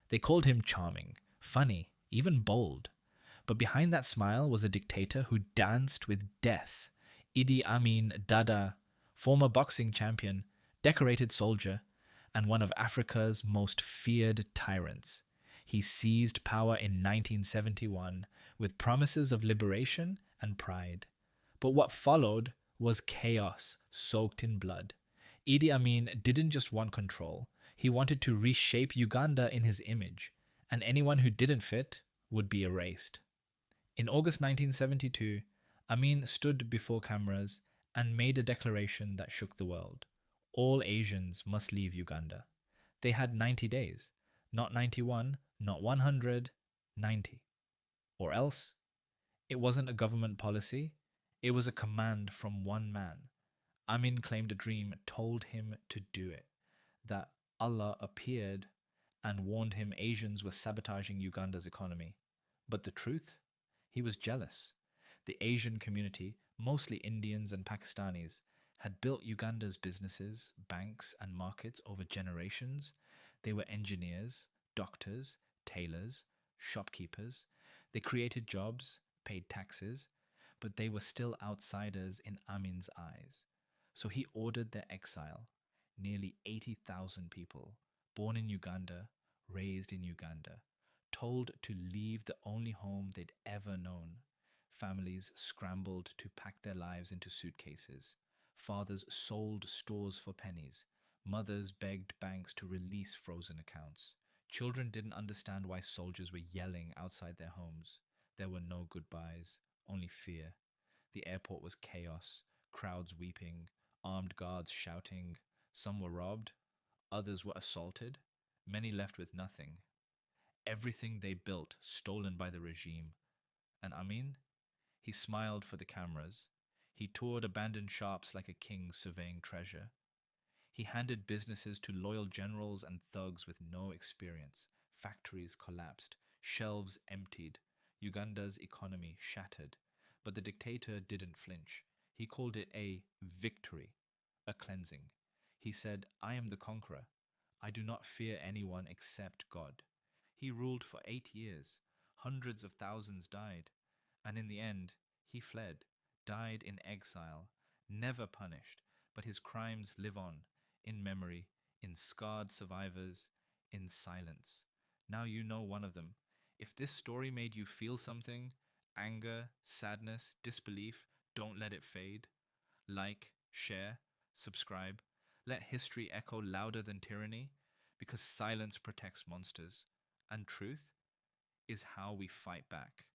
They called him charming, funny, even bold. But behind that smile was a dictator who danced with death. Idi Amin Dada, former boxing champion, decorated soldier, and one of Africa's most feared tyrants. He seized power in 1971 with promises of liberation and pride. But what followed was chaos soaked in blood. Idi Amin didn't just want control, he wanted to reshape Uganda in his image, and anyone who didn't fit would be erased. In August 1972, Amin stood before cameras and made a declaration that shook the world. All Asians must leave Uganda. They had 90 days, not 91, not 100, 90. Or else, it wasn't a government policy, it was a command from one man. Amin claimed a dream told him to do it, that Allah appeared and warned him Asians were sabotaging Uganda's economy. But the truth? He was jealous. The Asian community, mostly Indians and Pakistanis, had built Uganda's businesses, banks, and markets over generations. They were engineers, doctors, tailors, shopkeepers. They created jobs, paid taxes, but they were still outsiders in Amin's eyes. So he ordered their exile. Nearly 80,000 people, born in Uganda, raised in Uganda, told to leave the only home they'd ever known. Families scrambled to pack their lives into suitcases. Fathers sold stores for pennies. Mothers begged banks to release frozen accounts. Children didn't understand why soldiers were yelling outside their homes. There were no goodbyes, only fear. The airport was chaos, crowds weeping, armed guards shouting. Some were robbed, others were assaulted, many left with nothing. Everything they built stolen by the regime. And Amin? He smiled for the cameras. He toured abandoned shops like a king surveying treasure. He handed businesses to loyal generals and thugs with no experience. Factories collapsed, shelves emptied, Uganda's economy shattered. But the dictator didn't flinch. He called it a victory, a cleansing. He said, I am the conqueror. I do not fear anyone except God. He ruled for 8 years. Hundreds of thousands died. And in the end, he fled, died in exile, never punished, but his crimes live on, in memory, in scarred survivors, in silence. Now you know one of them. If this story made you feel something, anger, sadness, disbelief, don't let it fade. Like, share, subscribe. Let history echo louder than tyranny, because silence protects monsters, and truth is how we fight back.